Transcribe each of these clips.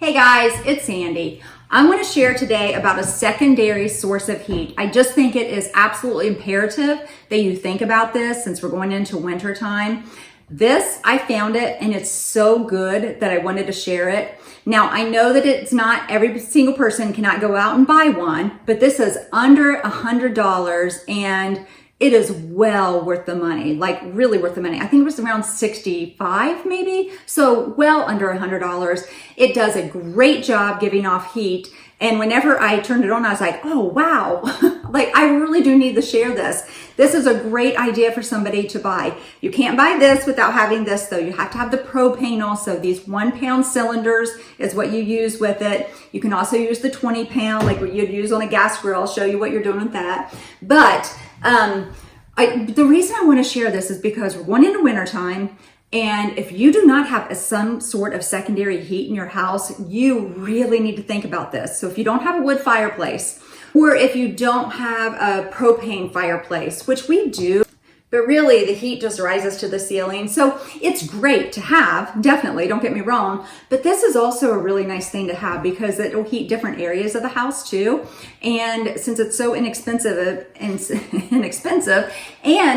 Hey guys, it's Sandy. I'm going to share today about a secondary source of heat. I just think it is absolutely imperative that you think about this since we're going into winter time. I found it and it's so good that I wanted to share it. Now, I know that it's not every single person cannot go out and buy one, but this is under $100 and it is well worth the money, like really worth the money. I think it was around 65 maybe, so well under $100. It does a great job giving off heat. And whenever I turned it on, I was like, oh, wow, like I really do need to share this. This is a great idea for somebody to buy. You can't buy this without having this though. You have to have the propane also. These 1 pound cylinders is what you use with it. You can also use the 20 pound, like what you'd use on a gas grill. I'll show you what you're doing with that. But the reason I want to share this is because we're going into wintertime. And if you do not have some sort of secondary heat in your house, you really need to think about this. So if you don't have a wood fireplace, or if you don't have a propane fireplace, which we do, but really the heat just rises to the ceiling. So it's great to have, definitely, don't get me wrong, but this is also a really nice thing to have because it will heat different areas of the house too. And since it's so inexpensive and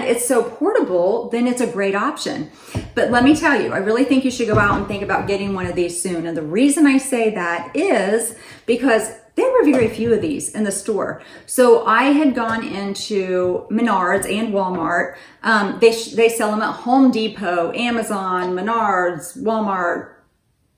it's so portable, then it's a great option. But let me tell you, I really think you should go out and think about getting one of these soon. And the reason I say that is because there were very few of these in the store. So I had gone into Menards and Walmart. They sell them at Home Depot, Amazon, Menards, Walmart,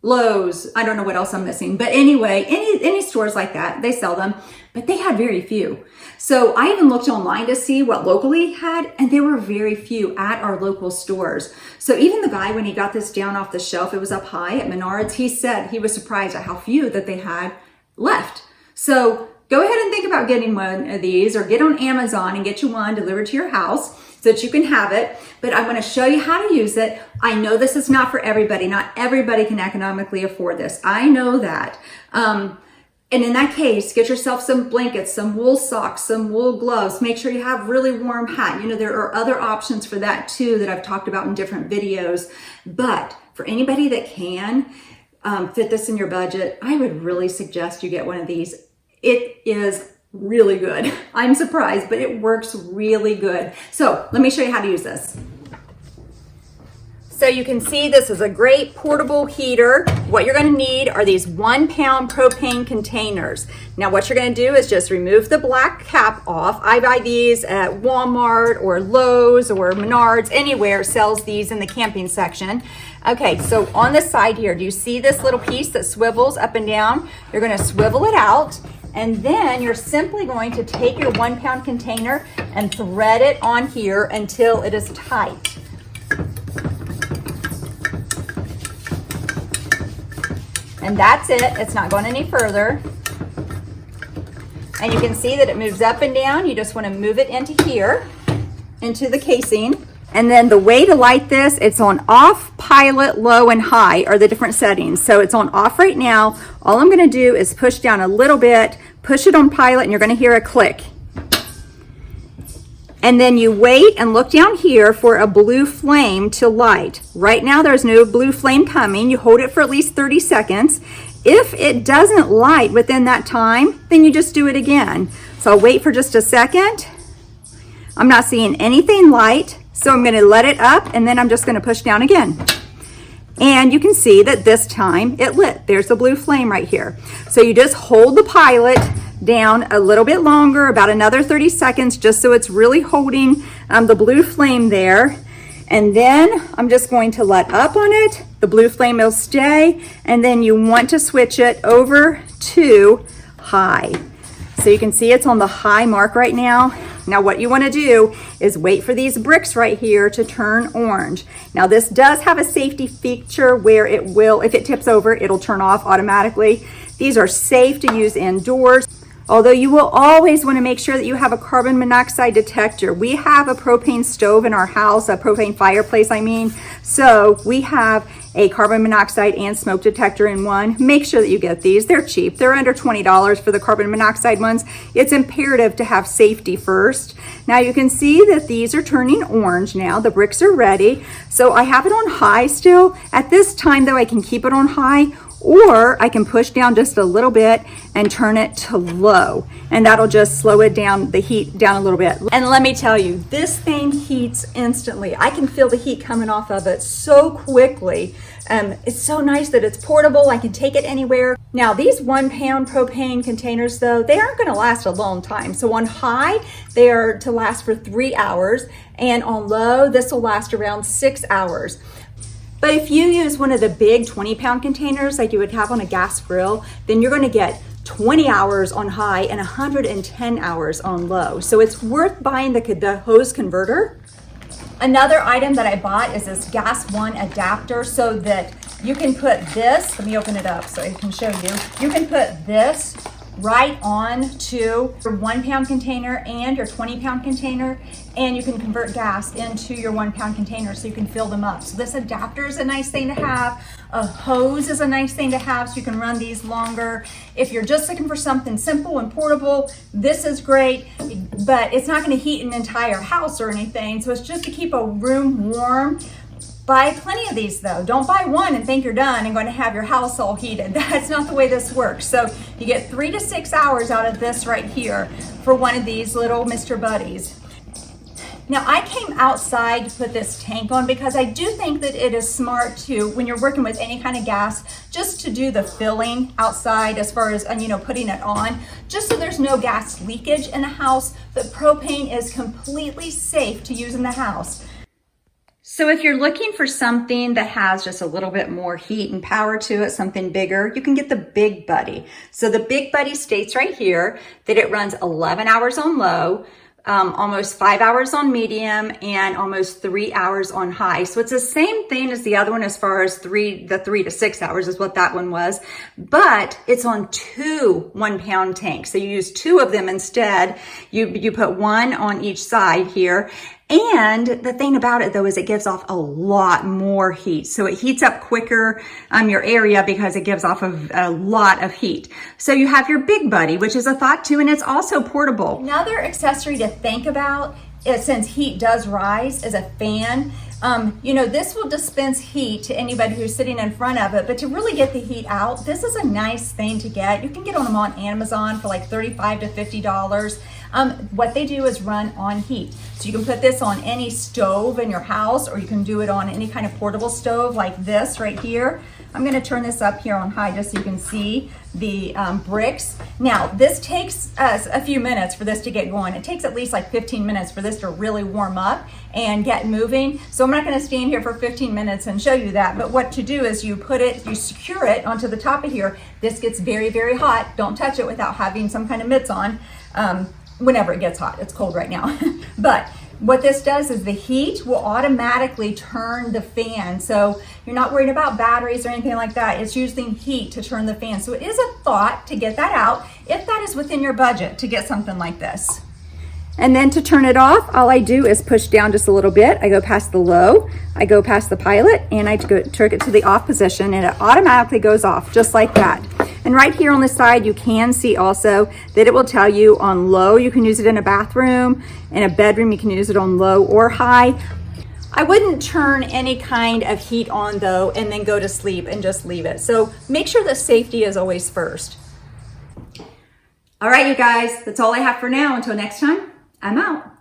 Lowe's. I don't know what else I'm missing. But anyway, any stores like that, they sell them. But they had very few. So I even looked online to see what locally had, and there were very few at our local stores. So even the guy, when he got this down off the shelf, it was up high at Menards, he said he was surprised at how few that they had left. So go ahead and think about getting one of these, or get on Amazon and get you one delivered to your house so that you can have it. But I'm going to show you how to use it. I know this is not for everybody. Not everybody can economically afford this. I know that. And in that case, get yourself some blankets, some wool socks, some wool gloves. Make sure you have really warm hat. You know, there are other options for that too that I've talked about in different videos. But for anybody that can fit this in your budget, I would really suggest you get one of these. It is really good. I'm surprised, but it works really good. So let me show you how to use this. So you can see this is a great portable heater. What you're going to need are these 1 pound propane containers. Now what you're going to do is just remove the black cap off. I buy these at Walmart or Lowe's or Menards, anywhere sells these in the camping section. Okay, so on the side here, do you see this little piece that swivels up and down? You're going to swivel it out, and then you're simply going to take your 1 pound container and thread it on here until it is tight. And that's it. It's not going any further. And you can see that it moves up and down. You just want to move it into here, into the casing. And then the way to light this, it's on off, pilot, low, and high are the different settings. So it's on off right now. All I'm going to do is push down a little bit, push it on pilot, and you're going to hear a click. And then you wait and look down here for a blue flame to light. Right now there's no blue flame coming. You hold it for at least 30 seconds. If it doesn't light within that time, then you just do it again. So I'll wait for just a second. I'm not seeing anything light, so I'm going to let it up, and then I'm just going to push down again. And you can see that this time it lit. There's the blue flame right here. So you just hold the pilot down a little bit longer, about another 30 seconds, just so it's really holding the blue flame there. And then I'm just going to let up on it. The blue flame will stay, and then you want to switch it over to high. So you can see it's on the high mark right now. Now what you want to do is wait for these bricks right here to turn orange. Now this does have a safety feature where it will, if it tips over, it'll turn off automatically. These are safe to use indoors. Although you will always want to make sure that you have a carbon monoxide detector. We have a propane stove in our house, a propane fireplace, I mean. So we have a carbon monoxide and smoke detector in one. Make sure that you get these. They're cheap. They're under $20 for the carbon monoxide ones. It's imperative to have safety first. Now you can see that these are turning orange now. The bricks are ready. So I have it on high still. At this time though, I can keep it on high, or I can push down just a little bit and turn it to low, and that'll just slow it down, the heat down a little bit. And let me tell you, this thing heats instantly. I can feel the heat coming off of it so quickly. It's so nice that it's portable. I can take it anywhere. Now, these 1 pound propane containers though, they aren't gonna last a long time. So on high, they are to last for 3 hours, and on low, this will last around 6 hours. But if you use one of the big 20 pound containers like you would have on a gas grill, then you're gonna get 20 hours on high and 110 hours on low. So it's worth buying the hose converter. Another item that I bought is this gas wont adapter, so that you can put this, let me open it up so I can show you. You can put this right on to your 1 pound container and your 20 pound container, and you can convert gas into your 1 pound container so you can fill them up. So this adapter is a nice thing to have. A hose is a nice thing to have so you can run these longer. If you're just looking for something simple and portable, this is great, but it's not going to heat an entire house or anything. So it's just to keep a room warm. Buy plenty of these though. Don't buy one and think you're done and going to have your house all heated. That's not the way this works. So you get 3 to 6 hours out of this right here for one of these little Mr. Buddies. Now, I came outside to put this tank on because I do think that it is smart to, when you're working with any kind of gas, just to do the filling outside as far as, putting it on, just so there's no gas leakage in the house, but propane is completely safe to use in the house. So if you're looking for something that has just a little bit more heat and power to it, something bigger, you can get the Big Buddy. So the Big Buddy states right here that it runs 11 hours on low, almost 5 hours on medium, and almost 3 hours on high. So it's the same thing as the other one as far as the 3 to 6 hours is what that one was, but it's on 2 1 pound tanks. So you use 2 of them instead. You put 1 on each side here. And the thing about it though is it gives off a lot more heat. So it heats up quicker your area because it gives off a lot of heat. So you have your Big Buddy, which is a thought too, and it's also portable. Another accessory to think about is, since heat does rise, is a fan. This will dispense heat to anybody who's sitting in front of it, but to really get the heat out, this is a nice thing to get. You can get them on Amazon for like $35 to $50. What they do is run on heat. So you can put this on any stove in your house, or you can do it on any kind of portable stove like this right here. I'm gonna turn this up here on high just so you can see the bricks. Now, this takes us a few minutes for this to get going. It takes at least like 15 minutes for this to really warm up and get moving. So I'm not gonna stand here for 15 minutes and show you that, but what to do is you secure it onto the top of here. This gets very, very hot. Don't touch it without having some kind of mitts on. Whenever it gets hot. It's cold right now. But what this does is the heat will automatically turn the fan. So you're not worried about batteries or anything like that. It's using heat to turn the fan. So it is a thought to get that out if that is within your budget to get something like this. And then to turn it off, all I do is push down just a little bit. I go past the low, I go past the pilot, and I turn it to the off position, and it automatically goes off just like that. And right here on the side, you can see also that it will tell you on low, you can use it in a bathroom, in a bedroom, you can use it on low or high. I wouldn't turn any kind of heat on though, and then go to sleep and just leave it. So make sure that safety is always first. All right, you guys, that's all I have for now. Until next time, I'm out.